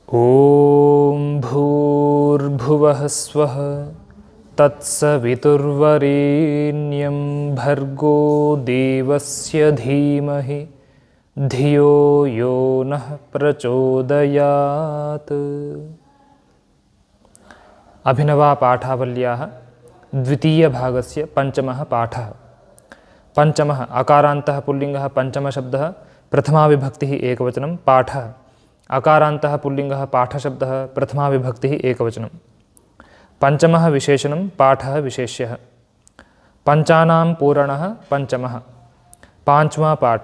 ॐ भूर्भुवः स्वः तत्सवितुर्वरेण्यं भर्गो देवस्य धीमहि धियो यो नः प्रचोदयात्। अभिनवापाठावल्याः द्वितीयभागस्य पञ्चमः पाठः। पञ्चमः अकारान्तः पुल्लिङ्गः पञ्चमशब्दः प्रथमाविभक्तिः एकवचनं पाठः। अकारान्तः पुल्लिङ्गः पाठशब्दः प्रथमाविभक्तिः एकवचनं। पञ्चमः विशेषणं पाठः विशेष्यः। पञ्चानां पूरणः पञ्चमः। पांचवा पाठ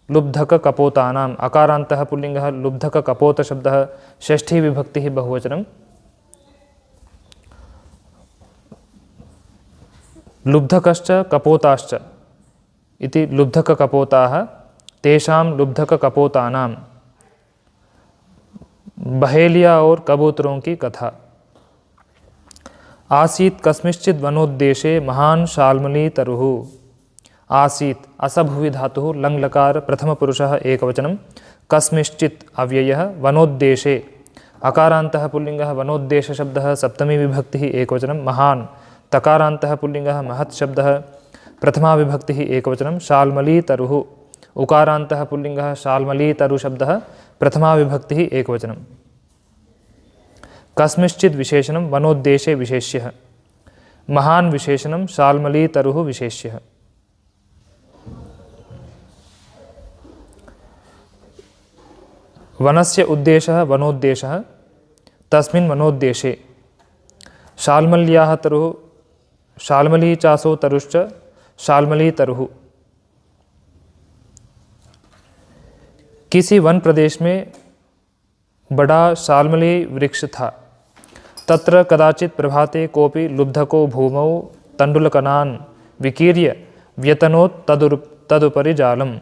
लुब्धककपोतानाम् अकारान्तः पुल्लिङ्गः लुब्धककपोतशब्दः षष्ठी विभक्तिः बहुवचनं। लुब्धकश्च कपोताश्च इति लुब्धककपोताः तेषां लुब्धककपोतानां। बहेलिया और कबूतरों की कथा। आसीत् कस्मिंश्चित् वनोद्देशे महान् शाल्मली तरुः। आसीत् असभुवि धातुः लङ्लकार प्रथमपुरुषः एकवचनं। कस्मिंश्चित् अव्ययः वनोद्देशे अकारान्तः पुल्लिङ्गः वनोद्देशशब्दः सप्तमी विभक्तिः एकवचनं। महान् तकारान्तः पुल्लिङ्गः महत् शब्दः प्रथमा विभक्तिः एकवचनं। शाल्मली तरुः उकारान्तः पुल्लिङ्गः शाल्मली तरुशब्दः प्रथमा विभक्तिः एकवचनं। कस्मिंश्चित् विशेषणं वनोद्देशे विशेष्यः। महान् विशेषणं शाल्मली तरुः विशेष्यः। वनस्य उद्देशः वनोद्देशः तस्मिन् वनोद्देशे। शाल्मल्याः तरुः शाल्मली चासो तरुश्च शाल्मली तरुः। किसी वन प्रदेश में बड़ा शाल्मली वृक्ष था। तत्र कदाचित् प्रभाते कोपि लुब्धको भूमौ तण्डुलकणान् विकीर्य व्यतनोत् तदुपरि जालम्।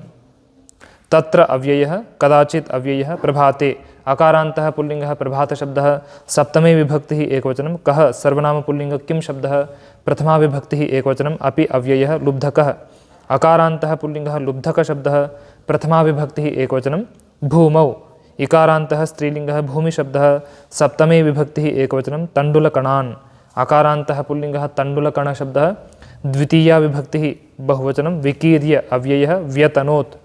तत्र अव्ययः कदाचित् अव्ययः प्रभाते अकारान्तः पुल्लिङ्गः प्रभातशब्दः सप्तमे विभक्तिः एकवचनं। कः सर्वनामपुल्लिङ्गः किं शब्दः प्रथमा विभक्तिः एकवचनम्। अपि अव्ययः लुब्धकः अकारान्तः पुल्लिङ्गः लुब्धकशब्दः प्रथमा विभक्तिः एकवचनं। भूमौ इकारान्तः स्त्रीलिङ्गः भूमिशब्दः सप्तमे विभक्तिः एकवचनं। तण्डुलकणान् अकारान्तः पुल्लिङ्गः तण्डुलकणशब्दः द्वितीया विभक्तिः बहुवचनं। विकीर्य अव्ययः व्यतनोत्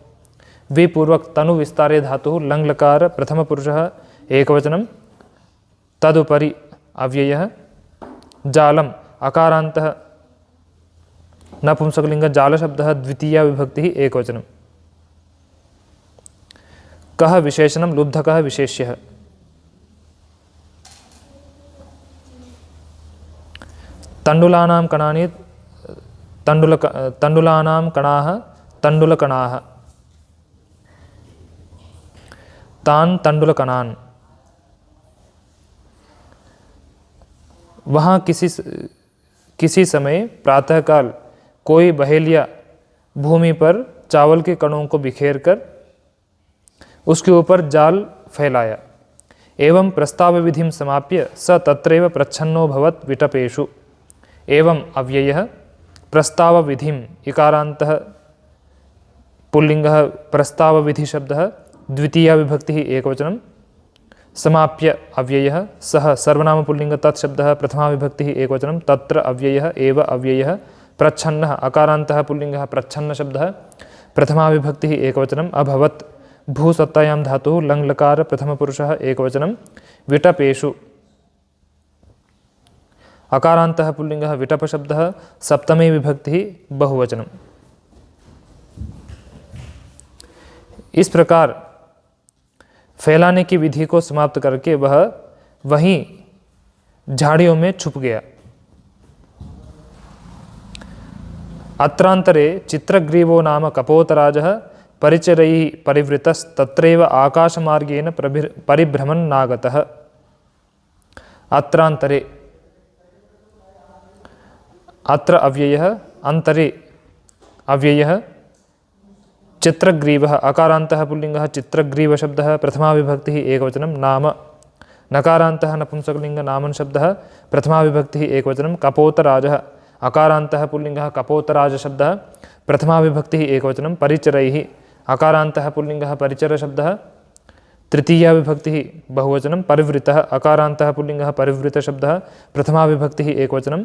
विपूर्वक तनु विस्तारे धातुः लङ्लकार प्रथमपुरुषः एकवचनं। तदुपरि अव्ययः जालम् अकारान्तः नपुंसकलिङ्ग जालशब्दः द्वितीया विभक्तिः एकवचनं। कः विशेषणं लुब्धकः विशेष्यः। तण्डुलानां कणानि तण्डुलानां कणाः तण्डुलकणाः। तान् तण्डुलकणान्। वहाँ किसी समय प्रातःकाल कोई बहेलिया भूमि पर चावल के कणों को बिखेर कर उसके ऊपर जाल फैलाया। एवं प्रस्ताव विधिं समाप्य स तत्रैव प्रच्छन्नोऽभवत् विटपेषु। एवं अव्ययः प्रस्ताव विधिं इकारान्तः पुल्लिङ्गः प्रस्ताव विधिशब्दः द्वितीया विभक्तिः एकवचनं। समाप्य अव्ययः सः सर्वनामपुल्लिङ्ग तत्शब्दः प्रथमा विभक्तिः एकवचनं। तत्र अव्ययः एव अव्ययः प्रच्छन्नः अकारान्तः पुल्लिङ्गः प्रच्छन्नशब्दः प्रथमा विभक्तिः एकवचनम्। अभवत् भूसत्तायां धातुः लङ्लकार प्रथमपुरुषः एकवचनं। विटपेषु अकारान्तः पुल्लिङ्गः विटपशब्दः सप्तमी विभक्तिः बहुवचनं। इस प्रकार फैलाने की विधि को समाप्त करके वह वहीं झाड़ियों में छुप गया। अत्रान्तरे चित्रग्रीवो नाम कपोतराजः परिचरैः परिवृतस्तत्रैव आकाशमार्गेण परिभ्रमन्नागतः। अत्रान्तरे अत्र अव्ययः अन्तरे अव्ययः चित्रग्रीवः अकारान्तः पुल्लिङ्गः चित्रग्रीवशब्दः प्रथमा विभक्तिः एकवचनं। नाम नकारान्तः नपुंसकलिङ्ग नामन् शब्दः प्रथमा विभक्तिः एकवचनं। कपोतराजः अकारान्तः पुल्लिङ्गः कपोतराजशब्दः प्रथमा विभक्तिः एकवचनं। परिचरैः अकारान्तः पुल्लिङ्गः परिचरशब्दः तृतीया विभक्तिः बहुवचनं परिवृतः अकारान्तः पुल्लिङ्गः परिवृतशब्दः प्रथमा विभक्तिः एकवचनं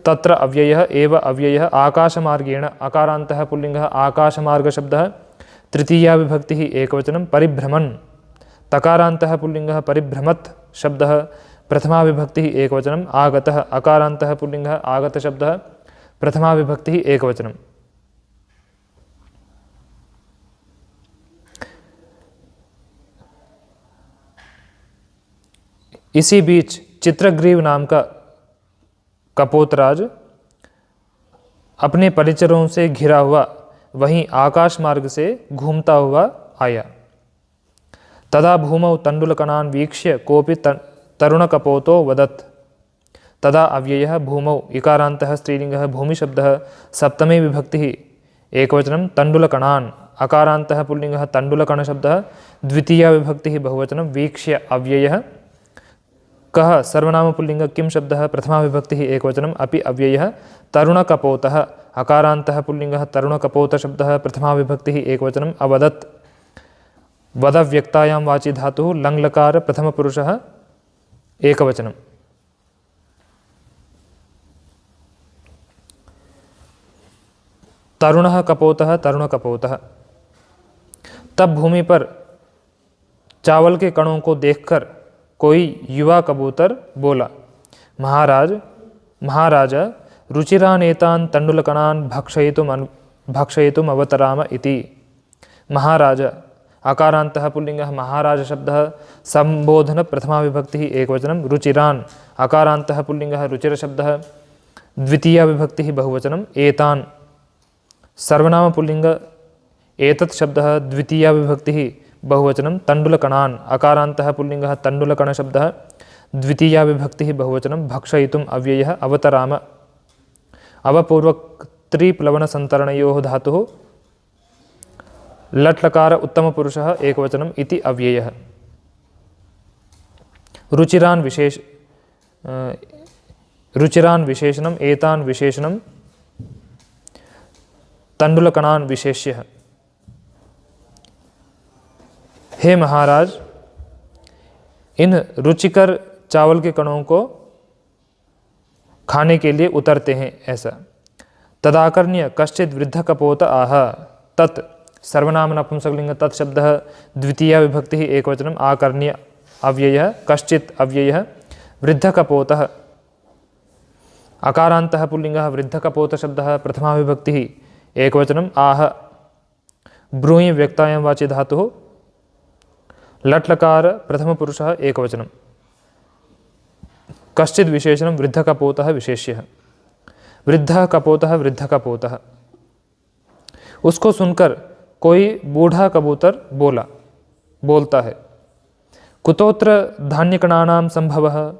तत्र अव्ययः एव अव्ययः आकाशमार्गेण अकारान्तः पुल्लिङ्गः आकाशमार्गशब्दः तृतीया विभक्तिः एकवचनं परिभ्रमन् तकारान्तः पुल्लिङ्गः परिभ्रमत् शब्दः प्रथमा विभक्तिः एकवचनम् आगतः अकारान्तः पुल्लिङ्गः आगतशब्दः प्रथमा विभक्तिः एकवचनम्। इसी बीच चित्रग्रीव नाम का कपोतराज अपने परिचरों से घिरा हुआ वहीं आकाश मार्ग से घूमता हुआ आया। तदा भूमौ तण्डुलकणान् वीक्ष्य कोऽपि तरुणकपोतो वदत्। तदा अव्ययः भूमौ इकारान्तः स्त्रीलिङ्गः भूमिशब्दः सप्तमी विभक्तिः एकवचनं तण्डुलकणान् अकारान्तः पुल्लिङ्गः तण्डुलकणशब्दः द्वितीया विभक्तिः बहुवचनं वीक्ष्य अव्ययः कः सर्वनाम पुल्लिङ्ग किं शब्दः प्रथमा विभक्तिः एकवचनम् अपि अव्ययः तरुणकपोतः अकारान्तः पुल्लिङ्गः तरुणकपोतशब्दः प्रथमा विभक्तिः एकवचनम् अवदत्। वदव्यक्तायां वाचि धातुः लङ्लकार प्रथमपुरुषः एकवचनम्। तरुणः कपोतः तरुणकपोतः। तब भूमि पर चावल के कणों को देखकर कोई युवा कबूतर बोला, महाराज रुचिरानेतान् तण्डुलकणान् भक्षयितुम् अवतराम इति। महाराज अकारान्तः पुल्लिङ्गः महाराज शब्दः संबोधन प्रथमा विभक्तिः एकवचनं रुचिरान् अकारान्तः पुल्लिङ्गः रुचिरशब्दः द्वितीया विभक्तिः बहुवचनं एतान् सर्वनाम पुल्लिङ्ग एतत् शब्दः द्वितीया विभक्तिः बहुवचनं तण्डुलकणान् अकारान्तः पुल्लिङ्गः तण्डुलकणशब्दः द्वितीया विभक्तिः बहुवचनं भक्षयितुम् अव्ययः अवतराम अवपूर्वक्त्रिप्लवनसन्तरणयोः धातुः लट्लकार उत्तमपुरुषः एकवचनम् इति अव्ययः। रुचिरान् विशेषणम् एतान् विशेषणं तण्डुलकणान् विशेष्यः। हे महाराज, इन रुचिकर चावल के कणों को खाने के लिए उतरते हैं ऐसा। तदाकर्ण्य कश्चित् वृद्ध कपोत आह। तत् सर्वनाम नपुंसकलिंग तत् शब्दः द्वितीया विभक्तिः एकवचनम् आकर्ण्य अव्ययः कश्चित् अव्ययः वृद्धकपोतः अकारान्तः पुल्लिङ्गः वृद्धकपोतशब्दः प्रथमा विभक्तिः एकवचनम् आह। ब्रूहि व्यक्तायां वाचि धातुः लट्लकार प्रथमपुरुषः एकवचनं कश्चित् विशेषणं वृद्धकपोतः विशेष्यः। वृद्धः कपोतः वृद्धकपोतः। उसको सुनकर कोई बूढ़ा कबूतर बोलता है, कुतोत्र धान्यकणानां संभवः।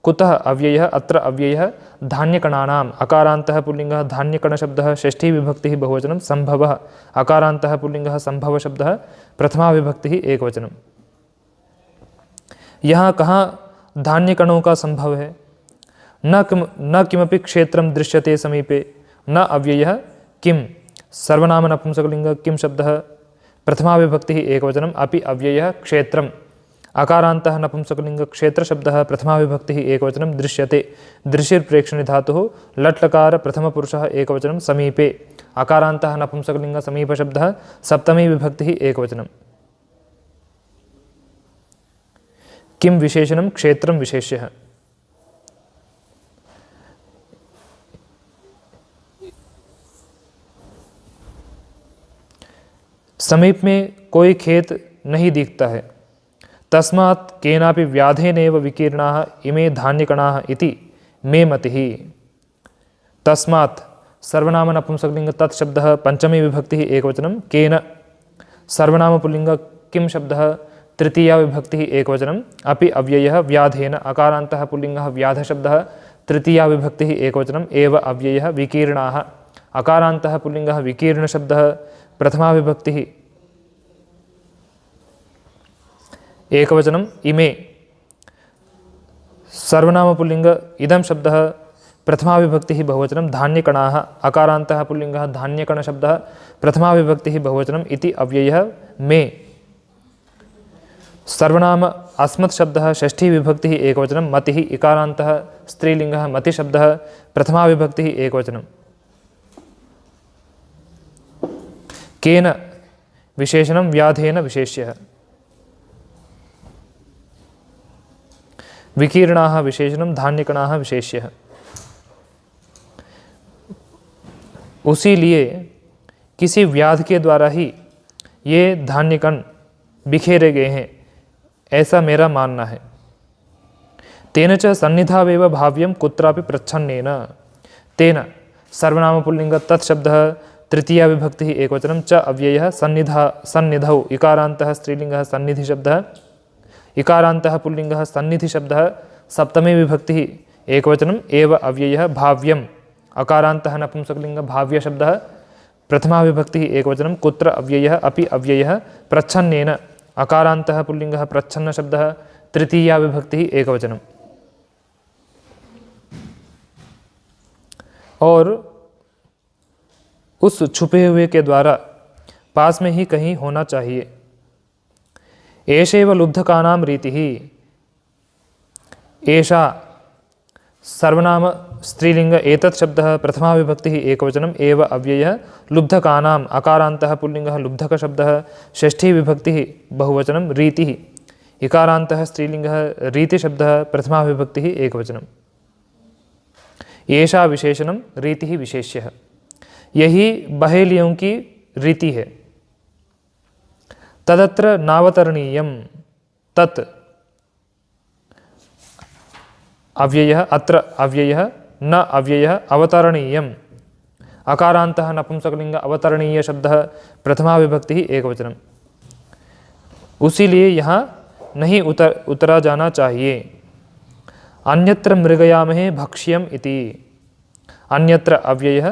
कुतः अव्ययः अत्र अव्ययः धान्यकणानाम् अकारान्तः पुल्लिङ्गः धान्यकणशब्दः षष्ठी विभक्तिः बहुवचनं संभवः अकारान्तः पुल्लिङ्गः संभवशब्दः प्रथमा विभक्तिः एकवचनं। यहाँ कहाँ धान्यकणों का संभव है? न किमपि क्षेत्रं दृश्यते समीपे। न अव्ययः किम सर्वनाम नपुंसकलिंग किम शब्दः प्रथमा विभक्तिः एकवचनम् अपि अव्ययः क्षेत्रम् अकारान्तः नपुंसकलिंग क्षेत्र शब्दः प्रथमा विभक्तिः एकवचनं दृश्यते दृशिर्प्रेक्षणे धातुः लट्लकार प्रथमपुरुषः एकवचनं समीपे अकारान्तः नपुंसकलिंग समीप शब्दः सप्तमी विभक्तिः एकवचनं। किं विशेषणं क्षेत्रं विशेष्यः। समीप में कोई खेत नहीं दिखता है। तस्मात् केनापि व्याधेनैव विकीर्णाः इमे धान्यकणाः इति मे मतिः। तस्मात् सर्वनाम नपुंसकलिंग तत् शब्दः पंचमी विभक्तिः एकवचनं केन सर्वनाम पुल्लिंग किम शब्दः तृतीया विभक्तिः एकवचनम् अपि अव्ययः व्याधेन अकारान्तः पुल्लिङ्गः व्याध शब्दः तृतीया विभक्तिः एकवचनम् एव अव्ययः विकीर्णाः अकारान्तः पुल्लिङ्गः विकीर्ण शब्दः प्रथमा विभक्तिः एकवचनम् इमे सर्वनाम पुल्लिंग इदं शब्दः प्रथमा विभक्तिः बहुवचनं धान्यकणाः अकारान्तः पुल्लिङ्गः धान्यकण शब्दः प्रथमा विभक्तिः बहुवचनम् इति अव्ययः मे सर्वनाम अस्मत् शब्दः षष्ठी विभक्तिः एकवचनं मतिः इकारान्तः स्त्रीलिङ्गः मतिशब्दः प्रथमा विभक्तिः एकवचनं केन विशेषणं व्याधेन विशेष्यः विकीर्णाः विशेषणं धान्यकणाः विशेष्यः। उसी लिए किसी व्याध के द्वारा ही ये धान्यकण बिखेरे गए हैं, ऐसा मेरा मानना है। तेन च सन्निधावेव भाव्यं कुत्रापि प्रच्छन्नेन तेन सर्वनाम पुल्लिंग तत्शब्दः तृतीया विभक्तिः एकवचनं च अव्ययः सन्निधौ इकारान्तः स्त्रीलिङ्गः सन्निधिशब्दः इकारान्तः पुल्लिङ्गः सन्निधिशब्दः सप्तमी विभक्तिः एकवचनम् एव अव्ययः भाव्यम् अकारान्तः नपुंसकलिङ्गः भाव्यशब्दः प्रथमा विभक्तिः एकवचनं कुत्र अव्ययः अपि अव्ययः प्रच्छन्नेन अकारान्तः पुल्लिङ्गः प्रच्छन्नशब्दः तृतीया विभक्तिः एकवचनम्। और उस छुपे हुए के द्वारा पास में ही कहीं होना चाहिए। एषैव लुब्धकानां रीतिः एषा सर्वनाम स्त्रीलिंग एतत् शब्दः प्रथमा विभक्तिः एकवचनम् एव अव्ययः लुब्धकानाम् अकारान्तः पुल्लिङ्गः लुब्धकशब्दः षष्ठी विभक्तिः बहुवचनं रीतिः इकारान्तः स्त्रीलिङ्गः रीतिशब्दः प्रथमा विभक्तिः एकवचनम्। एषा विशेषणं रीतिः विशेष्यः, यही बहेलियों की रीति है। तदत्र नावतरणीयं तत् अव्ययः अत्र अव्ययः न अव्ययः अवतरणीयम् अकारान्तः नपुंसकलिंग अवतरणीय शब्दः प्रथमा विभक्तिः एकवचनम्। उसी लिए यहाँ नहीं उतरा जाना चाहिए। अन्यत्र मृगयामहे भक्ष्यम् इति अन्यत्र अव्ययः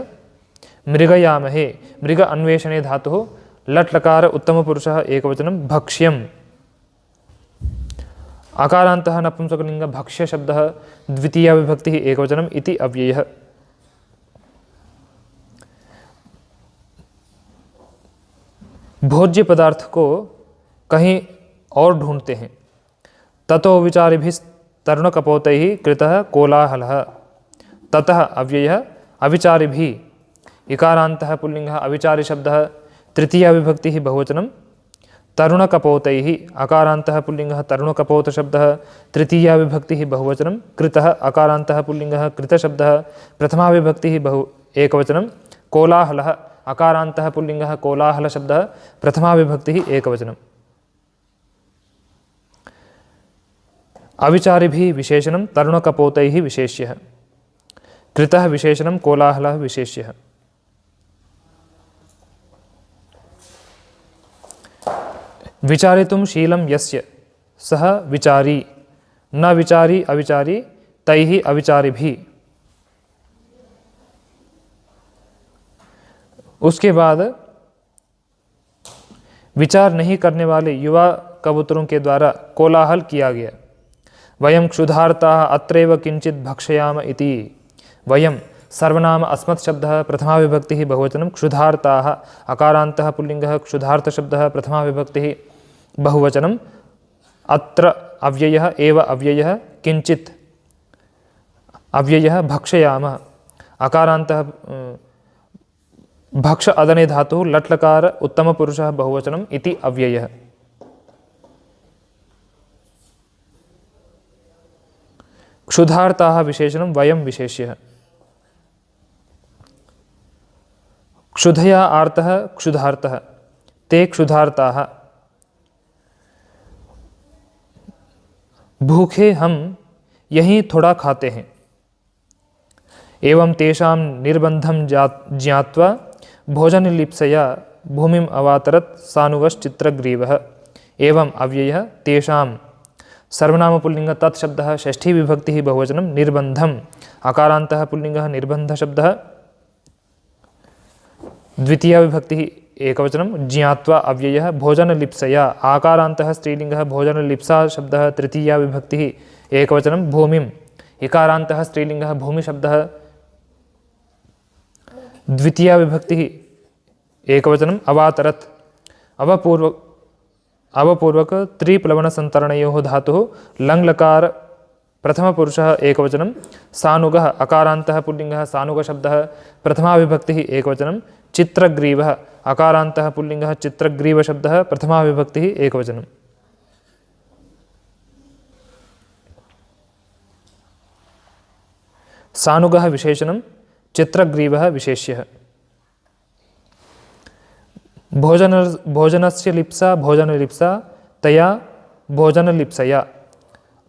मृगयामहे मृग अन्वेषणे धातुः लट् लकार उत्तमपुरुषः एकवचनं भक्ष्यम् अकारान्तः नपुंसकलिङ्गः भक्ष्य शब्दः द्वितीया विभक्तिः एकवचनम् इति अव्ययः। भोज्य पदार्थ को कहीं और ढूंढते हैं। ततो विचारिभिस्तरुणकपोतैः कृतः कोलाहलः ततः अव्ययः अविचारिभिः इकारान्तः पुल्लिङ्गः अविचारि शब्दः तृतीया विभक्तिः बहुवचनं तरुणकपोतैः अकारान्तः पुल्लिङ्गः तरुणकपोतशब्दः तृतीया विभक्तिः बहुवचनं कृतः अकारान्तः पुल्लिङ्गः कृतशब्दः प्रथमा विभक्तिः एकवचनं कोलाहलः अकारान्तः पुल्लिङ्गः कोलाहलशब्दः प्रथमा विभक्तिः एकवचनम्। अविचारिभिः विशेषणं तरुणकपोतैः विशेष्यः कृतः विशेषणं कोलाहलः विशेष्यः। विचारितुं शीलं यस्य सः विचारी न विचारी अविचारी तैः अविचारिभिः। उसके बाद विचार नहीं करने वाले युवा कबूतरों के द्वारा कोलाहल किया गया। वयं क्षुधार्ताः अत्रैव किंचित् भक्षयाम इति वयं सर्वनाम अस्मत् शब्दः प्रथमा विभक्तिः बहुवचनं क्षुधार्ताः अकारान्तः पुल्लिङ्गः क्षुधार्तशब्दः प्रथमा विभक्तिः बहुवचनं अत्र अव्ययः एव अव्ययः किंचित् अव्ययः भक्षयामः अकारान्तः भक्ष अदने धातुः लट् लकार उत्तमपुरुषः बहुवचनम् इति अव्ययः। क्षुधार्ताः विशेषणं वयं विशेष्यः। क्षुधया आर्तः क्षुधार्तः ते क्षुधार्ताः। भूखे हम यहीं थोड़ा खाते हैं। एवं तेषां निर्बन्धं ज्ञात्वा भोजनलिप्सया भूमिम् अवातरत् सानुवश्चित्रग्रीवः। एवं अव्ययः तेषां सर्वनाम पुल्लिङ्ग तत्शब्दः षष्ठी विभक्तिः बहुवचनं निर्बन्धम् अकारान्तः पुल्लिङ्गः निर्बन्धशब्दः द्वितीया विभक्तिः एकवचनं ज्ञात्वा अव्ययः भोजनलिप्सया आकारान्तः स्त्रीलिङ्गः भोजनलिप्सा शब्दः तृतीया विभक्तिः एकवचनं भूमिम् इकारान्तः स्त्रीलिङ्गः भूमिशब्दः द्वितीया विभक्तिः एकवचनम् अवातरत् अवपूर्वक त्रिप्लवनसन्तरणयोः धातुः लङ्लकार प्रथमपुरुषः एकवचनं सानुगः अकारान्तः पुल्लिङ्गः सानुगशब्दः प्रथमाविभक्तिः एकवचनं चित्रग्रीवः अकारान्तः पुल्लिङ्गः चित्रग्रीवशब्दः प्रथमाविभक्तिः एकवचनं। सानुगः विशेषणं चित्रग्रीवः विशेष्यः। भोजनस्य लिप्सा भोजनलिप्सा तया भोजनलिप्सया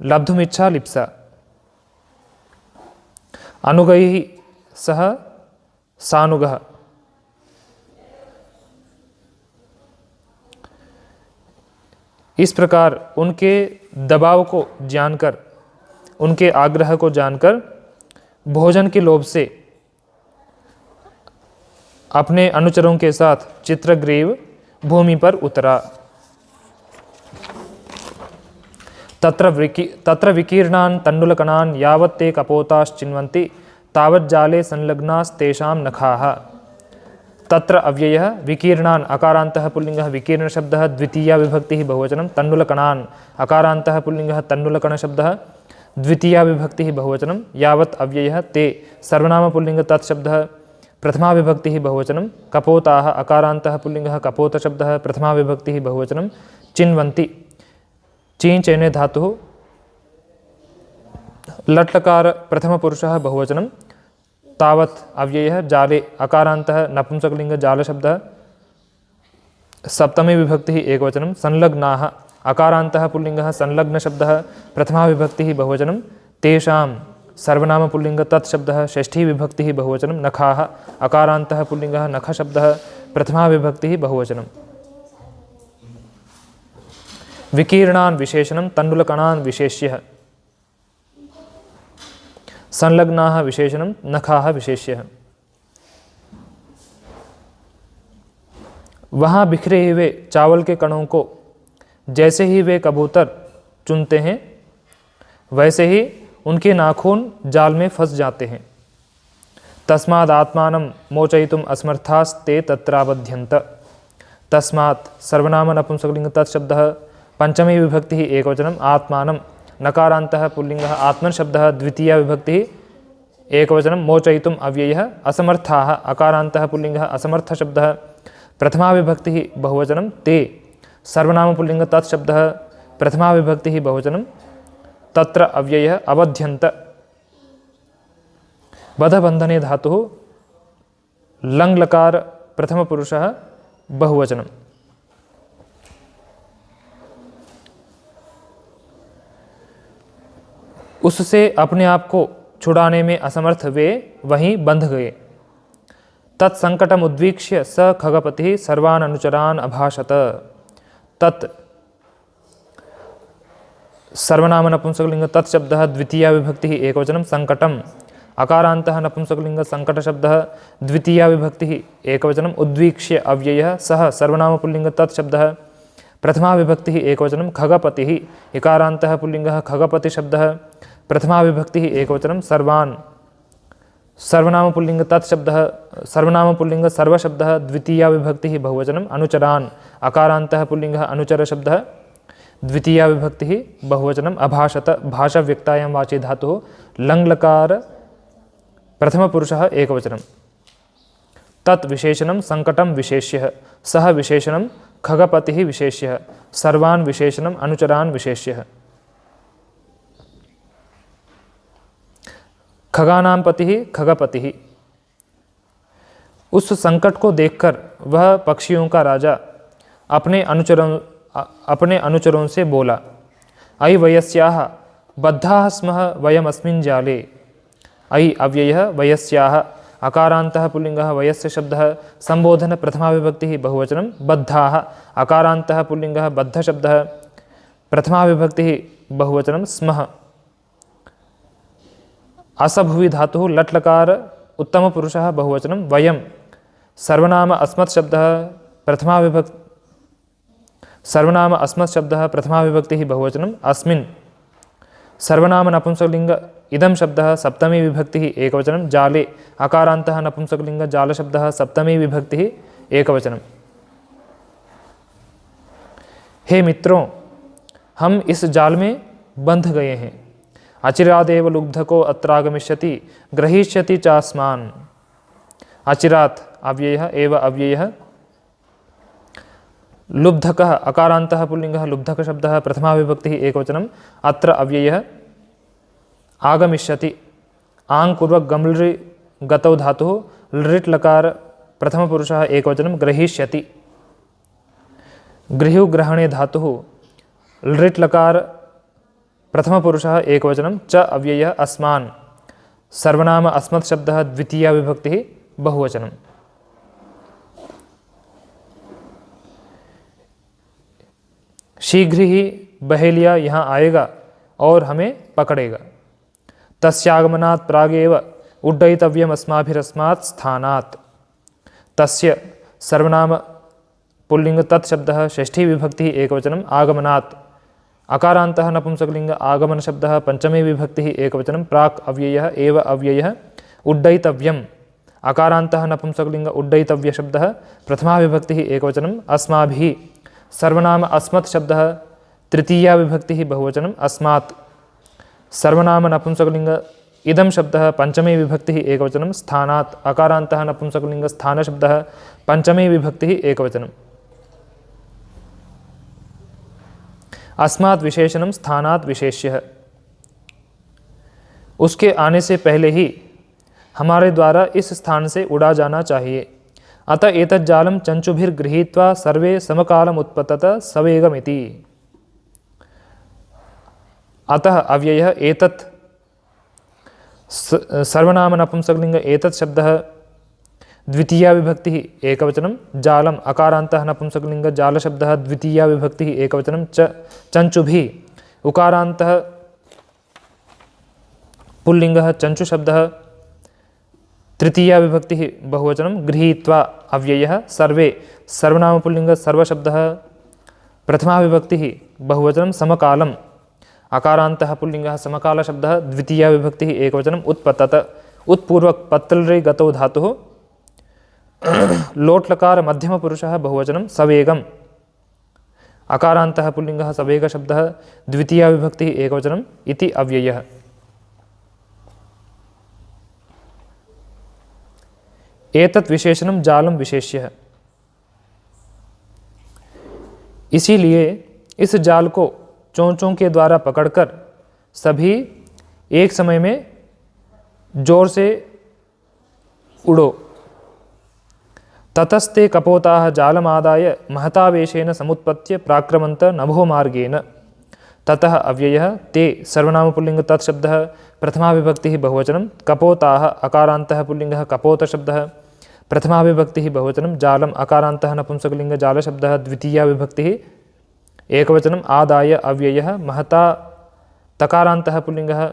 लब्धुमिच्छा लिप्सा। अनुगैः सह सानुगः। इस प्रकार उनके दबाव को जानकर, उनके आग्रह को जानकर भोजन के लोभ से अपने अनुचरों के साथ चित्रग्रीव भूमि पर उतरा। तत्र विकीर्णान् तण्डुलकणान् यावत् ते कपोताश्चिन्वन्ति तावत् जाले संलग्नास्तेषां नखाः। तत्र अव्ययः विकीर्णान् अकारान्तः पुल्लिङ्गः विकीर्णशब्दः द्वितीया विभक्तिः बहुवचनं तण्डुलकणान् अकारान्तः पुल्लिङ्गः तण्डुलकणशब्दः द्वितीया विभक्तिः बहुवचनं यावत् अव्ययः ते सर्वनाम पुल्लिङ्ग तत्शब्दः प्रथमा विभक्तिः बहुवचनं कपोताः अकारान्तः पुल्लिङ्गः कपोतशब्दः प्रथमा विभक्तिः बहुवचनं चिन्वन्ति चींचेने धातुः लट्लकार प्रथमपुरुषः बहुवचनं तावत् अव्ययः जाले अकारान्तः नपुंसकलिङ्ग जालशब्दः सप्तमी विभक्तिः एकवचनं संलग्नाः अकारान्तः पुल्लिङ्गः संलग्नशब्दः प्रथमा विभक्तिः बहुवचनं तेषां सर्वनाम पुल्लिङ्ग तत्शब्दः षष्ठी विभक्तिः बहुवचनं नखाः अकारान्तः पुल्लिङ्गः नखशब्दः प्रथमा विभक्तिः बहुवचनं। विकीर्णान् विशेषणं तण्डुलकणान् विशेष्यः संलग्नाः विशेषणं नखाः विशेष्यः। वहाँ बिखरे हुए चावल के कणों को जैसे ही वे कबूतर चुनते हैं वैसे ही उनके नाखून जाल में फंस जाते हैं। तस्माद् आत्मानं मोचयितुम् असमर्थास्ते तत्राबध्यन्त। तस्मात् सर्वनाम नपुंसकलिङ्ग तत्शब्दः पंचमी विभक्तिः एकवचनम् आत्मानं नकारान्तः पुल्लिङ्गः आत्मन् शब्दः द्वितीया विभक्तिः एकवचनं मोचयितुम् अव्ययः असमर्थाः अकारान्तः पुल्लिङ्गः असमर्थशब्दः प्रथमा विभक्तिः बहुवचनं ते सर्वनाम पुल्लिङ्ग तत्शब्दः प्रथमा विभक्तिः बहुवचनं तत्र अव्ययः अबध्यन्त। बधबन्धने धातुः लङ्लकार प्रथमपुरुषः बहुवचनं। उससे अपने आप को छुड़ाने में असमर्थ वे वहीं बंध गए। तत्संकटम उद्वीक्ष्य स खगपतिः सर्वान् अनुचरान् अभाषत। तत् सर्वनाम नपुंसकलिङ्ग तत्शब्दः द्वितीया विभक्तिः एकवचनं संकटम् अकारान्तः नपुंसकलिङ्ग संकटशब्दः द्वितीया विभक्तिः एकवचनम् उद्वीक्ष्य अव्ययः सः सर्वनाम पुल्लिङ्ग तत्शब्दः प्रथमा विभक्तिः एकवचनं खगपतिः इकारान्तः पुल्लिङ्गः खगपतिशब्दः प्रथमा विभक्तिः एकवचनं सर्वान् सर्वनाम पुल्लिङ्ग तत्शब्दः सर्वनाम पुल्लिङ्ग सर्वशब्दः द्वितीया विभक्तिः बहुवचनम् अनुचरान् अकारान्तः पुल्लिङ्गः अनुचरशब्दः द्वितीया विभक्तिः बहुवचनम् अभाषत भाषव्यक्तायां वाची धातुः लङ्लकार प्रथमपुरुषः एकवचनं। तत् विशेषणं संकटं विशेष्यः सः विशेषणं खगपतिः विशेष्यः सर्वान् विशेषणम् अनुचरान् विशेष्यः। खगानां पतिः खगपतिः। उस संकट को देखकर वह पक्षियों का राजा अपने अनुचरों से बोला अयि वयस्याः बद्धाः स्मः वयमस्मिन् जाले। अयि अव्ययः वयस्याः अकारान्तः पुल्लिङ्गः वयस्य शब्दः संबोधन प्रथमा विभक्तिः बहुवचनं बद्धाः अकारान्तः पुल्लिङ्गः बद्धशब्दः प्रथमा विभक्तिः बहुवचनं स्मः। असभुवि धातुः लट्लकार उत्तमपुरुषः बहुवचनं वयं सर्वनाम अस्मत् शब्दः प्रथमा विभक्तिः बहुवचनम् अस्मिन् सर्वनाम नपुंसकलिङ्ग इदं शब्दः सप्तमी विभक्तिः एकवचनं जाले अकारान्तः नपुंसकलिङ्ग जालशब्दः सप्तमी विभक्तिः एकवचनं। हे मित्रों, हम इस जाल में बंध गए हैं। अचिरादेव लुब्धको अत्रागमिष्यति ग्रहीष्यति चास्मान्। अचिरात् अव्ययः एव अव्ययः, लुब्धकः अकारान्तः पुल्लिङ्गः लुब्धकशब्दः प्रथमाविभक्तिः एकवचनम्, अत्र अव्ययः आगमिष्यति। आङ् पूर्वक गम्लृ गतौ धातुः लृट् लकार प्रथमपुरुषः एकवचनं ग्रहीष्यति। गृह्यु ग्रहणे धातुः लृट् लकार प्रथमपुरुषः एकवचनं च अव्ययः अस्मान्। सर्वनाम अस्मत् शब्दः द्वितीया विभक्तिः बहुवचनम्। शीघ्र ही बहेलिया यहाँ आएगा और हमें पकड़ेगा। तस्यागमनात् प्रागेव उड्डयितव्यम् अस्माभिरस्मात् स्थानात्। तस्य सर्वनाम पुल्लिंग तत्शब्दः षष्ठी विभक्तिः एकवचनम्, आगमनात् अकारान्तः नपुंसकलिंग आगमन शब्दः पंचमी विभक्तिः एकवचनं, प्राक् अव्ययः एव अव्ययः, उड्डयितव्यम् अकारान्तः नपुंसकलिंग उड्डयितव्य शब्दः प्रथमा विभक्तिः एकवचनम्, अस्माभिः सर्वनाम अस्मत् शब्दः तृतीया विभक्तिः बहुवचनम्, अस्मात् सर्वनाम नपुंसकलिंग इदं शब्दः पंचमी विभक्तिः एकवचनं, स्थानात् अकारान्तः नपुंसकलिंग स्थान शब्दः पंचमी विभक्तिः एकवचनम्। अस्मात् विशेषणं, स्थानात् विशेष्यः। उसके आने से पहले ही हमारे द्वारा इस स्थान से उड़ा जाना चाहिए। अतः एतत् जालं चंचुभिर्गृहीत्वा सर्वे समकालम् उत्पतत सवेगमिति। अतः अव्ययः एतत् सर्वनाम नपुंसकलिंग एतत् शब्दः द्वितीया विभक्तिः एकवचनं, जालम् अकारान्तः नपुंसकलिंग जाल शब्दः द्वितीया विभक्तिः एकवचनं, च चंचुभिः उकारान्तः पुल्लिंगः चंचु शब्दः तृतीया विभक्तिः बहुवचनं, गृहीत्वा अव्ययः सर्वे सर्वनाम पुल्लिंग सर्वशब्दः प्रथमा विभक्तिः बहुवचनं, समकालम् अकारान्तः पुल्लिंगः समकाल शब्दः द्वितीया विभक्तिः एकवचनम्, उत्पतत उत्पूर्वक पत्तलरे गतौ धातुः लोट् लकार मध्यम पुरुषः बहुवचनं, सवेगम् अकारान्तः पुल्लिंगः सवेग शब्दः द्वितीया विभक्तिः एकवचनम् इति अव्ययः। एतत् विशेषणं जालं विशेष्यः। इसीलिए इस जाल को चोंचों के द्वारा पकड़कर सभी एक समय में जोर से उड़ो। ततस्ते कपोताः जालमादाय महतावेशेन समुत्पत्य प्राक्रमन्त नभो मार्गेण। ततः अव्ययः ते सर्वनाम पुल्लिंग तत्शब्दः प्रथमा विभक्तिः बहुवचनं, कपोताः अकारान्तः पुल्लिंगः कपोत शब्दः प्रथमा विभक्तिः बहुवचनं, जालम् अकारान्तः नपुंसकलिंग जाल शब्दः द्वितीया विभक्तिः एकवचनम्, आदाय अव्ययः महता तकारान्तः पुल्लिंगः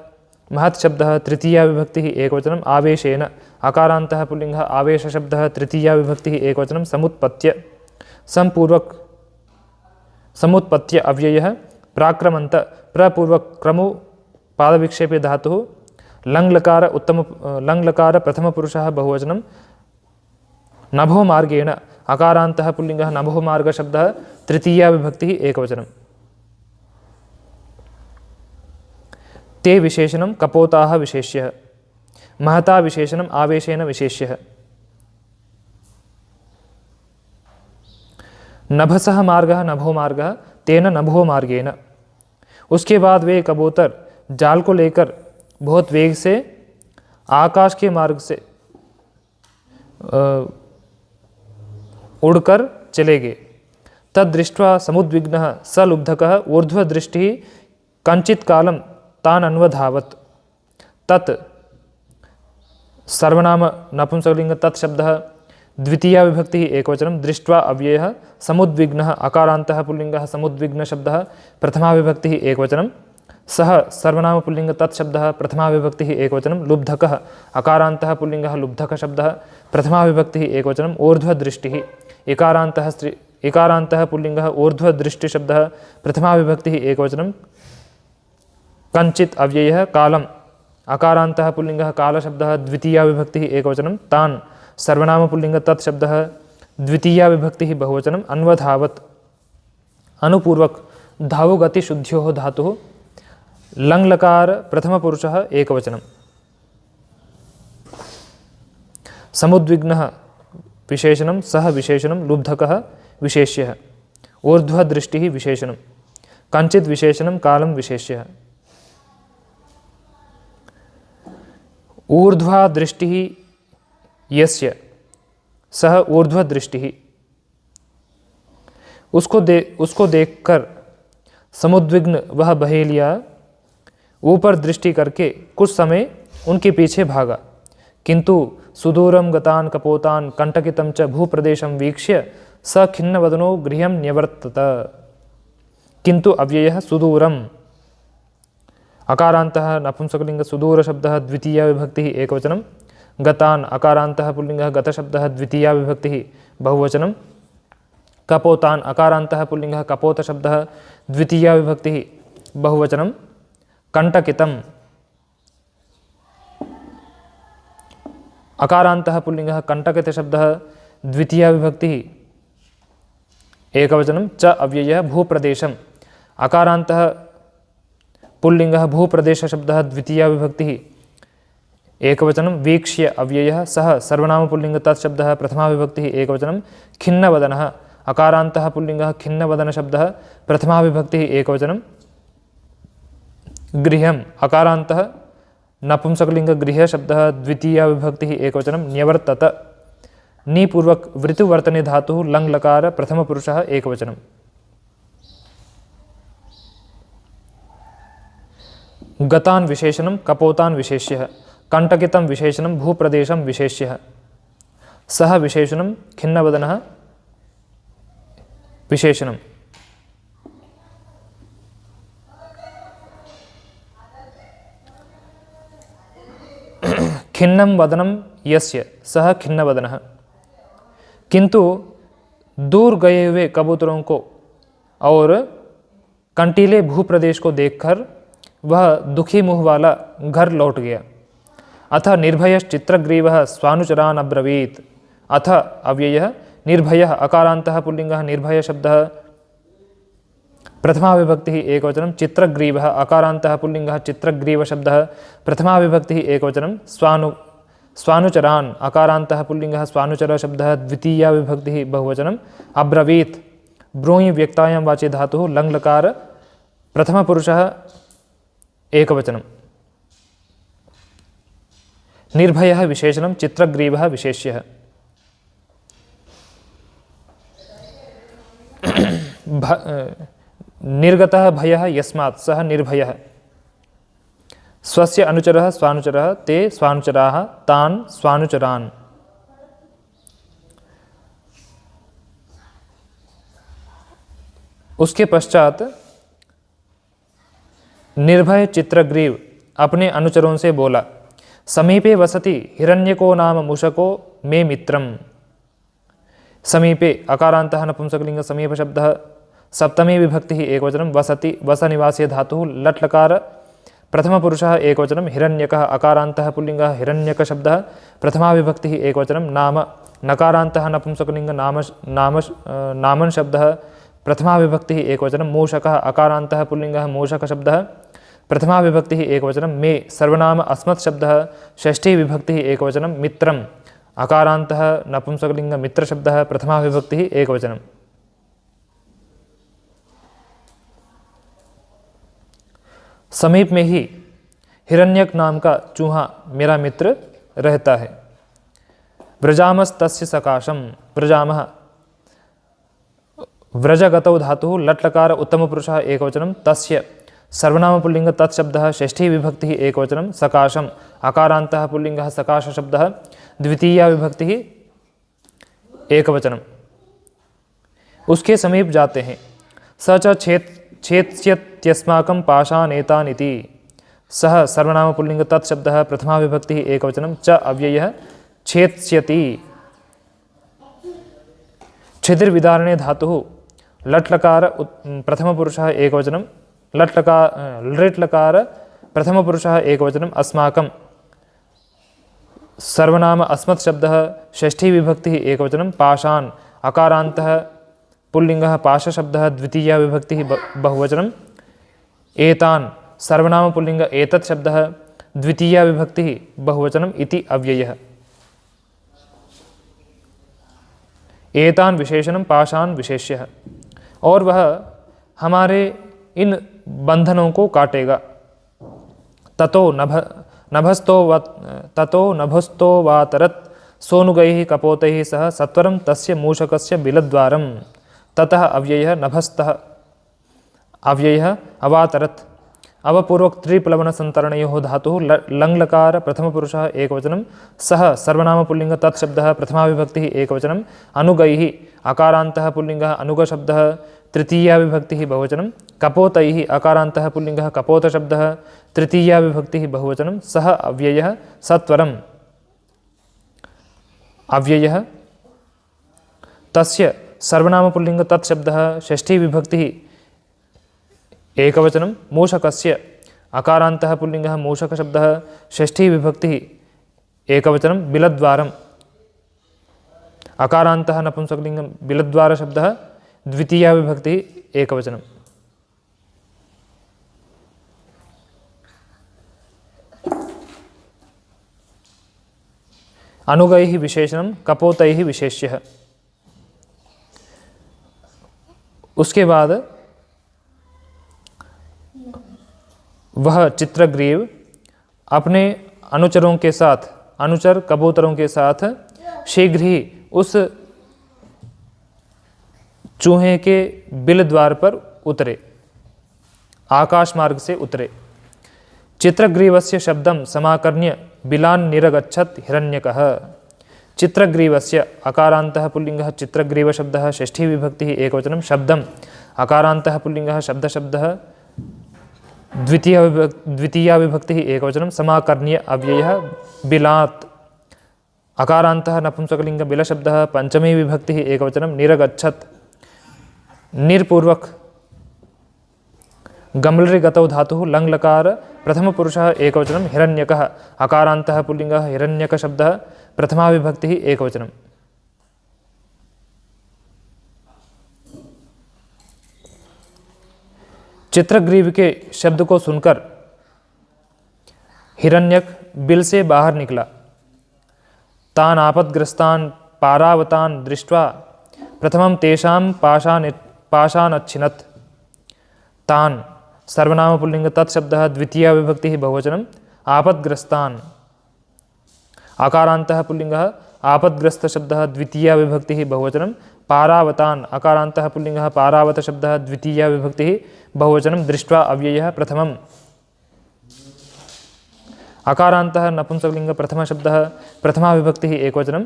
महत् शब्दः तृतीया विभक्तिः एकवचनम्, आवेशेन अकारान्तः पुल्लिंगः आवेश शब्दः तृतीया विभक्तिः एकवचनं, समुत्पत्य संपूर्वक समुत्पत्य अव्ययः प्राक्रमन्त प्रपूर्वक क्रमु पादविक्षेपे धातुः लङ्लकार उत्तम लङ्लकार प्रथमपुरुषः बहुवचनं, नभो मार्गेण अकारान्तः पुल्लिंगः नभो मार्ग शब्दः तृतीया विभक्तिः एकवचनम्। ते विशेषणं कपोताः विशेष्यः, महता विशेषणम् आवेशेन विशेष्यः। नभसः मार्गः नभो मार्गः तेन नभो मार्गेण। उसके बाद वे कबूतर जाल को लेकर बहुत वेग से आकाश के मार्ग से उड़कर चले गए। तद्दृष्ट्वा समुद्विग्नः स लुब्धकः ऊर्ध्वदृष्टिः कञ्चित् कालं तान् अन्वधावत्। तत् सर्वनाम नपुंसकलिंग तत्शब्दः द्वितीया विभक्तिः एकवचनं, दृष्ट्वा अव्ययः समुद्विग्नः अकारान्तः पुल्लिंगः समुद्विग्न शब्दः प्रथमा विभक्तिः एकवचनं, सः सर्वनाम पुल्लिंग तत्शब्दः प्रथमा विभक्तिः एकवचनं, लुब्धकः अकारान्तः पुल्लिंगः लुब्धक शब्दः प्रथमा विभक्तिः एकवचनं, ऊर्ध्वदृष्टिः इकारान्तः पुल्लिंगः ऊर्ध्वदृष्टि शब्दः प्रथमा विभक्तिः एकवचनं, कञ्चित् अव्ययः कालम् अकारान्तः पुल्लिंगः काल शब्दः द्वितीया विभक्तिः एकवचनं, तान् सर्वनाम पुल्लिंग तत्शब्दः द्वितीया विभक्तिः बहुवचनं, अन्वधावत् अनुपूर्वक धावुगतिशुद्ध्योः धातुः लङ्लकार प्रथमपुरुषः एकवचनं समुद्विग्नः विशेषणं सः विशेषणं लुब्धकः विशेष्यः ऊर्ध्वदृष्टिः विशेषणं कञ्चित् विशेषणं कालं विशेष्यः ऊर्ध्वदृष्टिः यस्य सः ऊर्ध्वदृष्टिः उसको देखकर समुद्विग्न वह बहेलिया ऊपर दृष्टि करके कुछ समय उनके पीछे भागा, किंतु सुदूरं गतान् कपोतान् कंटकितं च भूप्रदेशं वीक्ष्य स खिन्नवदनो गृहं न्यवर्तत। किंतु अव्ययः सुदूरम् अकारान्तः नपुंसकलिंग सुदूर शब्दः द्वितीया विभक्तिः एकवचनं गतान् अकारान्तः पुल्लिंगः गतशब्दः द्वितीया विभक्तिः बहुवचनं कपोतान् अकारान्तः पुल्लिंगः कपोत शब्दः द्वितीया विभक्तिः बहुवचनं कंटकितम् अकारान्तः पुल्लिंगः कंटकित शब्दः द्वितीया विभक्तिः एकवचनं च अव्ययः भूप्रदेशम् अकारान्तः पुल्लिंगः भूप्रदेश शब्दः द्वितीया विभक्तिः एकवचनं वीक्ष्य अव्ययः सः सर्वनाम पुल्लिंग तत्शब्दः प्रथमा विभक्तिः एकवचनं खिन्नवदनः अकारान्तः पुल्लिंगः खिन्नवदन शब्दः प्रथमा विभक्तिः एकवचनं गृहम् अकारान्तः नपुंसकलिंग गृह शब्दः द्वितीया विभक्तिः एकवचनं न्यवर्तत नीपूर्वक वृत्तिवर्तने धातुः लङ् लकार प्रथमपुरुषः एकवचनं गतान् विशेषणं कपोतान् विशेष्यः कंटकितं विशेषणं भूप्रदेशं विशेष्यः सः विशेषणं खिन्नवदनः विशेषणं खिन्नं वदनं यस्य सः खिन्नवदनः। किंतु दूर गए हुए कबूतरों को और कंटीले भूप्रदेश को देखकर वह दुखी मुँह वाला घर लौट गया। अथ निर्भयश्चित्रग्रीवः स्वानुचरान् अब्रवीत्। अथ अव्ययः निर्भयः अकारान्तः पुल्लिंगः निर्भय शब्दः प्रथमा विभक्तिः एकवचनं चित्रग्रीवः अकारान्तः पुल्लिंगः चित्रग्रीव शब्दः प्रथमा विभक्तिः एकवचनं स्वानुचरान् अकारान्तः पुल्लिंगः स्वानुचर शब्दः द्वितीया विभक्तिः बहुवचनं अब्रवीत् ब्रूयि व्यक्तायां वाचे धातुः लङ् लकार प्रथमपुरुषः एकवचनं निर्भयः विशेषणं चित्रग्रीवः विशेष्यः निर्गतः भयः यस्मात् सः निर्भयः स्वस्य अनुचरः स्वानुचरः ते स्वानुचराः तान् स्वानुचरान् उसके पश्चात निर्भय चित्रग्रीव अपने अनुचरों से बोला, समीपे वसति हिरण्यको नाम मूषको मे मित्रम्। समीपे अकारान्तः नपुंसकलिंग समीप शब्दः सप्तमी विभक्तिः एकवचनं वसति वसनिवास्य धातुः लट् लकार प्रथमपुरुषः एकवचनं हिरण्यकः अकारान्तः पुल्लिंगः हिरण्यक शब्दः प्रथमा विभक्तिः एकवचनं नाम नकारान्तः नपुंसकलिंग नामन शब्दः प्रथमा विभक्तिः एकवचनं मूषकः अकारान्तः पुल्लिंगः मूषक शब्दः प्रथमा विभक्तिः एकवचनं मे सर्वनाम अस्मत् शब्दः षष्ठी विभक्तिः एकवचनं मित्रम् अकारान्तः नपुंसकलिंग मित्र शब्दः प्रथमा विभक्तिः एकवचनं समीप में ही हिरण्यक नाम का चूहा मेरा मित्र रहता है। व्रजामस्तस्य सकाशम व्रजामः व्रजगतौ धातुः लट् लकार उत्तमपुरुषः एकवचनं तस्य सर्वनाम पुल्लिंग तत्शब्दः षष्ठी विभक्तिः एकवचनं सकाशम अकारान्तः पुल्लिंगः सकाश शब्दः द्वितीया विभक्तिः एकवचनं उसके समीप जाते हैं। स च छेत्स्यत्यस्माकं पाषाणेतानिति सः सर्वनाम पुल्लिंग तत्शब्दः प्रथमा विभक्तिः एकवचनं च अव्ययः छेत्स्यति छिद्रविदारणे धातुः लट् लकार प्रथमपुरुषः एकवचनं लट् लकार प्रथमपुरुषः एकवचनं अस्माकं सर्वनाम अस्मत् शब्दः षष्ठी विभक्तिः एकवचनं पाषाण अकारान्तः पुल्लिङ्गः पाशशब्दः द्वितीया विभक्तिः बहुवचनम् एतान् सर्वनामपुल्लिङ्ग एतत् शब्दः द्वितीया विभक्तिः बहुवचनम् इति अव्ययः। एतान् विशेषणं पाशान् विशेष्यः, और वह हमारे इन बंधनों को काटेगा। ततो नभस्तो वातरत् सोनुगैः कपोतैः सह सत्वरं तस्य मूषकस्य बिलद्वारं। ततः अव्ययः नभस्तः अव्ययः अवातरत्। अवपूर्वक त्रिप्लवनसन्तरणयोः धातुः लङ्लकार प्रथमपुरुषः एकवचनं, सः सर्वनामपुल्लिङ्ग तत्शब्दः प्रथमाविभक्तिः एकवचनम्, अनुगैः अकारान्तः पुल्लिङ्गः अनुगशब्दः तृतीया विभक्तिः बहुवचनं, कपोतैः अकारान्तः पुल्लिङ्गः कपोतशब्दः तृतीया विभक्तिः बहुवचनं, सः अव्ययः सत्वरम् अव्ययः तस्य सर्वनामपुल्लिङ्ग तत्शब्दः षष्ठी विभक्तिः एकवचनं, मूषकस्य अकारान्तः पुल्लिङ्गः मूषकशब्दः षष्ठी विभक्तिः एकवचनं, बिलद्वारम् अकारान्तः नपुंसकलिङ्गं बिलद्वारशब्दः द्वितीया विभक्तिः एकवचनम्। अनुगैः विशेषणं कपोतैः विशेष्यः। उसके बाद वह चित्रग्रीव अपने अनुचरों के साथ, अनुचर कबूतरों के साथ शीघ्र ही उस चूहे के बिल द्वार पर उतरे, आकाश मार्ग से उतरे। चित्रग्रीवस्य शब्दं समाकर्ण्य बिलान् निरगच्छत् हिरण्यकः। चित्रग्रीवस्य अकारान्तः पुल्लिङ्गः चित्रग्रीवशब्दः षष्ठी विभक्तिः एकवचनं, शब्दम् अकारान्तः पुल्लिङ्गः शब्दशब्दः द्वितीया विभक्तिः एकवचनं, समाकर्ण्य अव्ययः बिलात् अकारान्तः नपुंसकलिङ्ग बिलशब्दः पंचमी विभक्तिः एकवचनं, निरगच्छत् निर्पूर्वक गमलृगतौ धातुः लङ्लकार प्रथमपुरुषः एकवचनं, हिरण्यकः अकारान्तः पुल्लिङ्गः हिरण्यकशब्दः प्रथमा विभक्तिः एकवचनं। चित्रग्रीव के शब्द को सुनकर हिरण्यक बिल से बाहर निकला। तान आपदग्रस्तान पारावतान दृष्ट्वा प्रथमं तेषां पाशानच्छिनत्। तान सर्वनाम पुल्लिंग तत्शब्दः द्वितीया विभक्तिः बहुवचनम्, आपदग्रस्तान आकारान्तः पुल्लिङ्गः आपदग्रस्तशब्दः द्वितीया विभक्तिः बहुवचनं, पारावतान अकारान्तः पुल्लिङ्गः पारावतशब्दः द्वितीया विभक्तिः बहुवचनं, दृष्ट्वा अव्ययः प्रथमम्। अकारान्तः नपुंसकलिङ्ग प्रथमशब्दः प्रथमा विभक्तिः एकवचनं,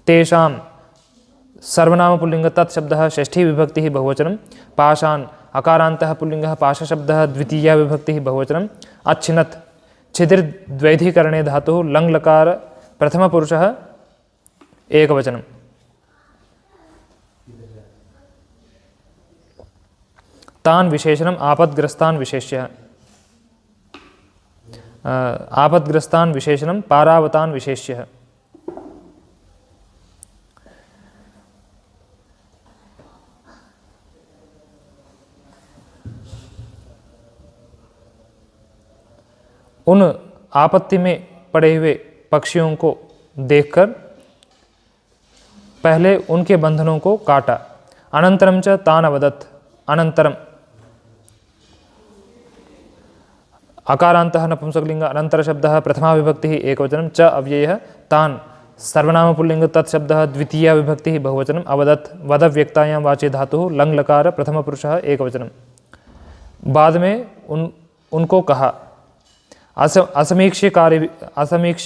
तेषां सर्वनाम पुल्लिङ्ग तत्शब्दः षष्ठी विभक्तिः बहुवचनं, पाशान् अकारान्तः पुल्लिङ्गः पाशशब्दः द्वितीया विभक्तिः बहुवचनं, अच्छिनत् छिदिर्द्वैधीकरणे धातुः लङ्लकार प्रथमपुरुषः एकवचनं। तान् विशेषणम् आपदग्रस्तान् विशेष्यः। आपदग्रस्तान् विशेषणं पारावतान् विशेष्यः। उन आपत्ति में पड़े हुए पक्षियों को देखकर पहले उनके बंधनों को काटा। अनंतरम च तान अवदत्, अनंतरम अकारान्तः नपुंसकलिङ्ग अनन्तरशब्दः प्रथमा विभक्तिः एकवचनं, च अव्ययः तान् सर्वनाम पुल्लिङ्ग तत्शब्दः द्वितीया विभक्तिः बहुवचनं, अवदत् वदव्यक्तायां वाचे धातुः लङ्लकार प्रथमपुरुषः एकवचनं। बाद में उनको कहा, असमीक्ष्य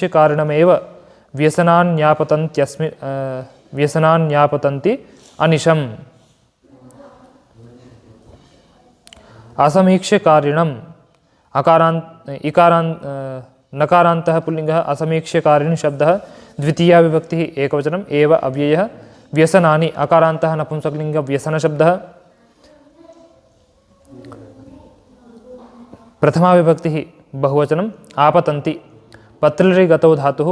कारणमेव व्यसनान्यापतन्ति अनिशम्। असमीक्ष्य कारिणम् नकारान्तः पुल्लिङ्गः असमीक्ष्य कारिणी शब्दः द्वितीया विभक्तिः एकवचनम्, एव अव्ययः व्यसनानि अकारान्तः नपुंसकलिङ्ग व्यसनशब्दः प्रथमा विभक्तिः बहुवचनम्, आपतन्ति पत्रिगतौ धातुः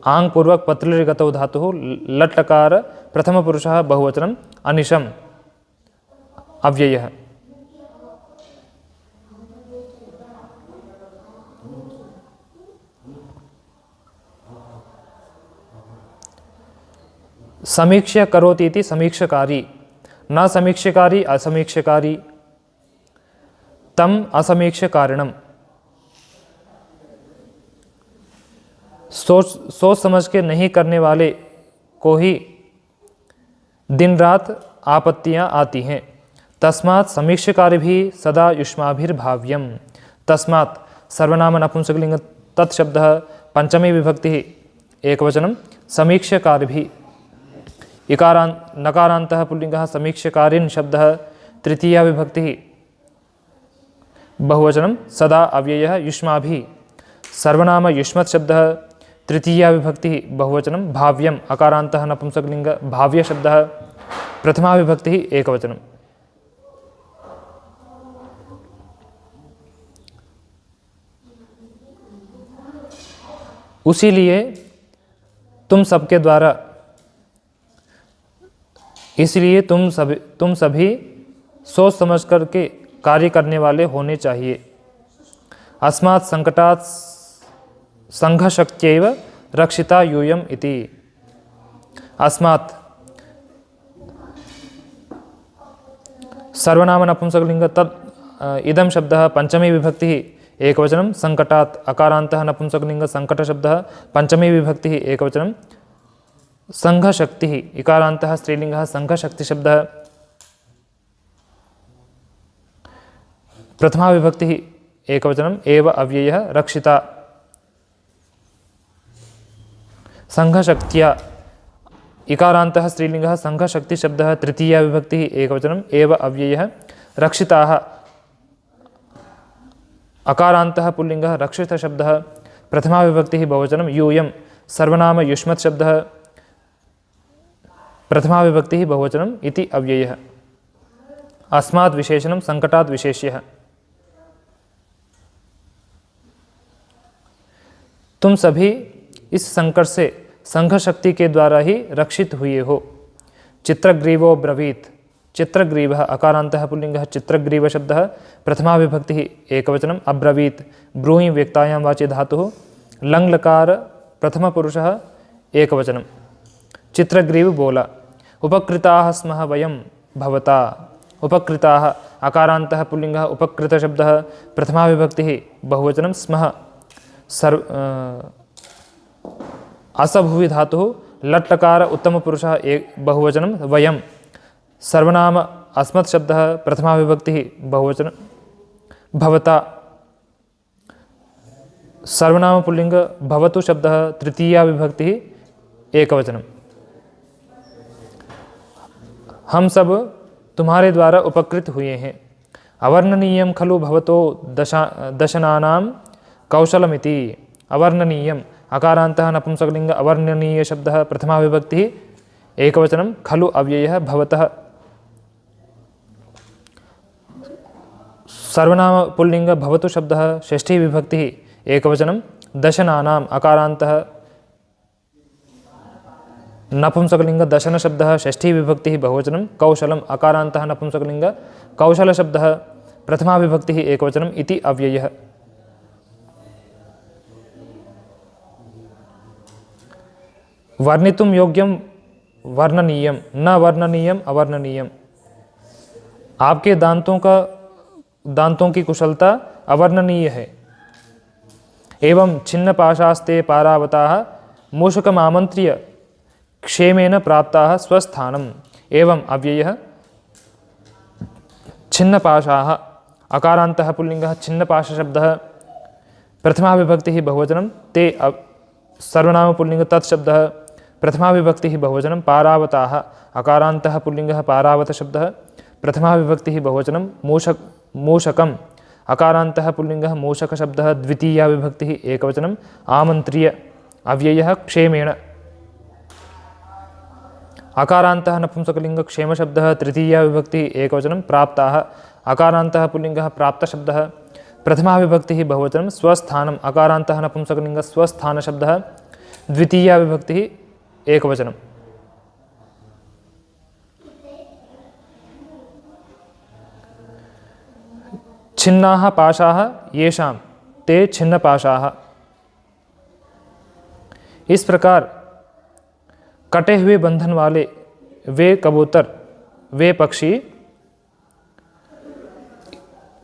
आङ् पूर्वक पत्लिर्गतौ धातुः लट् लकार प्रथमपुरुषः बहुवचनम् अनिशम् अव्ययः। समीक्ष्य करोति इति समीक्षकारी, न समीक्षकारी असमीक्षकारी, तम असमीक्षकारिणम। सोच समझ के नहीं करने वाले को ही दिन रात आपत्तियां आती हैं। तस्मात् समीक्षकारी भी सदा युष्माभिर्भाव्यम। तस्मात् सर्वनाम नपुंसकलिंग तत्शब्दः पंचमी विभक्ति एकवचनम समीक्षकारी भी नकारान्तः पुल्लिंगः समीक्षकारिन् शब्दः तृतीया विभक्तिः बहुवचनं सदा अव्ययः युष्माभिः। सर्वनाम युष्मत् शब्दः तृतीया विभक्तिः बहुवचनं भाव्यम् अकारान्तः नपुंसकलिंग भाव्य शब्दः प्रथमा विभक्तिः एकवचनम्। उसीलिए इसलिए तुम सभी सोच समझ कर के कार्य करने वाले होने चाहिए। अस्मात् संकटात् संघशक्त्यैव रक्षिता यूयम् इति। अस्मात् सर्वनाम नपुंसकलिंग तत् इदं शब्दः पंचमी विभक्तिः एकवचनं संकटात् अकारान्तः नपुंसकलिंग संकट शब्दः पंचमी विभक्तिः एकवचनं संघशक्तिः इकारान्तः स्त्रीलिंगः संघशक्ति शब्दः प्रथमा विभक्तिः एकवचनम् एव अव्ययः रक्षिता। संघशक्त्या इकारान्तः स्त्रीलिंगः संघशक्ति शब्दः तृतीया विभक्तिः एकवचनम् एव अव्ययः रक्षिताः। अकारान्तः पुल्लिंगः रक्षित शब्दः प्रथमा विभक्तिः बहुवचनं यूयं। सर्वनाम युष्मत् शब्दः प्रथमा विभक्तिः बहुवचनम् इति अव्ययः। अस्मात् विशेषणं संकटात् विशेष्यः। तुम सभी इस संकट से संघ शक्ति के द्वारा ही रक्षित हुए हो। चित्रग्रीवो ब्रवीत। चित्रग्रीवः अकारान्तः पुल्लिंगः चित्रग्रीव शब्दः प्रथमा विभक्तिः एकवचनम् अब्रवीत। ब्रूहि व्यक्तायां वाचि धातुः लङ् लकार प्रथमपुरुषः एकवचनम्। चित्रग्रीव बोला। उपकृताः स्मः वयं भवता। उपकृताः अकारान्तः पुल्लिंगः उपकृत शब्दः प्रथमा विभक्तिः बहुवचनं स्मः। असभुवि धातुः लट् लकार उत्तमपुरुषः एक बहुवचनं वयं। सर्वनाम अस्मत् शब्दः प्रथमा विभक्तिः बहुवचनं भवता। सर्वनाम पुल्लिंग भवतु शब्दः तृतीया विभक्तिः एकवचनम्। हम सब तुम्हारे द्वारा उपकृत हुए हैं। अवर्णनीयं खलु भवतो दशनानां कौशलमिति। अवर्णनीयम् अकारान्तः नपुंसकलिंग अवर्णनीय शब्दः प्रथमा विभक्तिः एकवचनं खलु अव्ययः भवतः। सर्वनाम पुल्लिंग भवतु शब्दः षष्ठी विभक्तिः एकवचनं दशनानाम् अकारान्तः नपुंसकलिंग दशन शब्दः षष्ठी विभक्तिः बहुवचनं कौशलम् अकारान्तः नपुंसकलिंग कौशल शब्दः प्रथमा विभक्तिः एकवचनम् इति अव्ययः। वर्णितुं योग्यं वर्णनीयं न वर्णनीयम अवर्णनीयम। आपके दांतों की कुशलता अवर्णनीय है। एवं छिन्नपाशास्ते पारावताः मूषकमामन्त्र्य क्षेमेन प्राप्ताः स्वस्थानम्। एवं अव्ययः छिन्नपाशाः अकारान्तः पुल्लिंगः छिन्नपाश शब्दः प्रथमा विभक्तिः बहुवचनं ते सर्वनाम पुल्लिंग तत्शब्दः प्रथमा विभक्तिः बहुवचनं पारावताः अकारान्तः पुल्लिंगः पारावत शब्दः प्रथमा विभक्तिः बहुवचनं मूषकम् अकारान्तः पुल्लिंगः मूषक शब्दः द्वितीया विभक्तिः एकवचनम् आमन्त्र्य अव्ययः क्षेमेण। अकारान्तः नपुंसकलिंग क्षेम शब्दः तृतीया विभक्तिः एकवचनं प्राप्ताः अकारान्तः पुल्लिंगः प्राप्त शब्दः प्रथमा विभक्तिः बहुवचनं स्वस्थानम् अकारान्तः नपुंसकलिंग स्वस्थान शब्दः द्वितीया विभक्तिः एकवचनं। छिन्नाः पाशाः येषां ते छिन्नपाशाः। इस प्रकार कटे हुए बंधन वाले वे कबूतर, वे पक्षी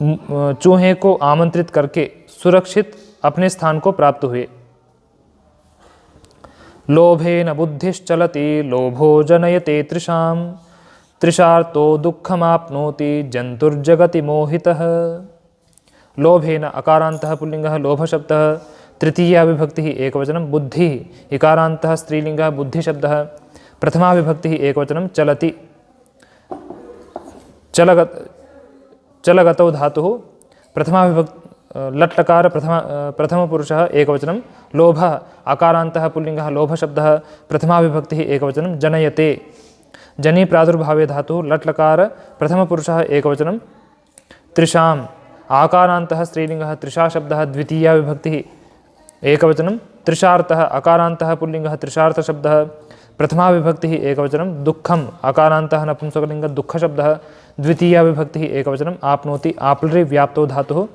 चूहे को आमंत्रित करके सुरक्षित अपने स्थान को प्राप्त हुए। लोभेन बुद्धिश्चलति लोभो जनयते तृषां तृषार्तो दुःखमाप्नोति जंतुर्जगति मोहितः। लोभेन अकारान्तः पुल्लिंगः लोभशब्दः, तृतीया विभक्तिः एकवचनं बुद्धिः इकारान्तः स्त्रीलिंगः बुद्धिशब्दः, प्रथमा विभक्तिः एकवचनं चलति चलगतौ धातुः प्रथमा विभक्ति लट्लकार प्रथमपुरुषः एकवचनं लोभः अकारान्तः पुल्लिंगः लोभशब्दः, प्रथमा विभक्तिः एकवचनं जनयते जनि प्रादुर्भावे धातुः लट्लकार प्रथमपुरुषः एकवचनं तृषाम् आकारान्तः स्त्रीलिंगः तृषाशब्दः, द्वितीया विभक्तिः एकवचनं तृषार्थः अकारान्तः पुल्लिंगः तृषार्थशब्दः, प्रथमा विभक्तिः एकवचनं दुःखम् अकारान्तः नपुंसकलिंगः दुःखशब्दः, द्वितीया विभक्तिः एकवचनं आप्नोति आप्लरि व्याप्तो धातुः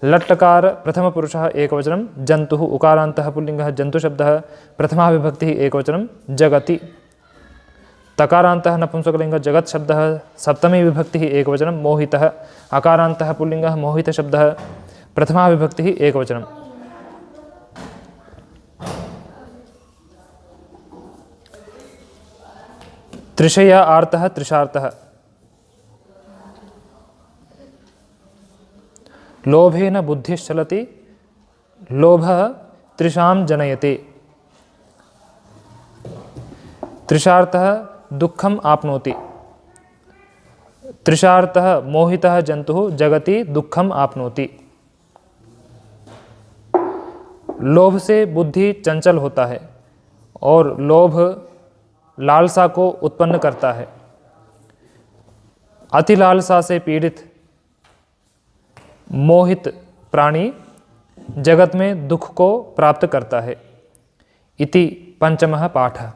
लट्लकार प्रथमपुरुषः एकवचनं जन्तुः उकारान्तः पुल्लिंगः जन्तुशब्दः, प्रथमा विभक्तिः एकवचनं जगति तकारान्तः नपुंसकलिंगः जगत्शब्दः, सप्तमी विभक्तिः एकवचनं मोहितः अकारान्तः पुल्लिंगः मोहितशब्दः, प्रथमा विभक्तिः एकवचनं। त्रिशया आर्तः तृषार्तः। लोभेन बुद्धिश्चलति लोभः तृषां जनयते। तृषार्थः दुःखम् आप्नोति। तृषार्थः मोहितः जंतुः जगति दुःखम् आप्नोति। लोभ से बुद्धि चंचल होता है और लोभ लालसा को उत्पन्न करता है। अति लालसा से पीड़ित मोहित प्राणी जगत में दुख को प्राप्त करता है। इति पंचमः पाठः।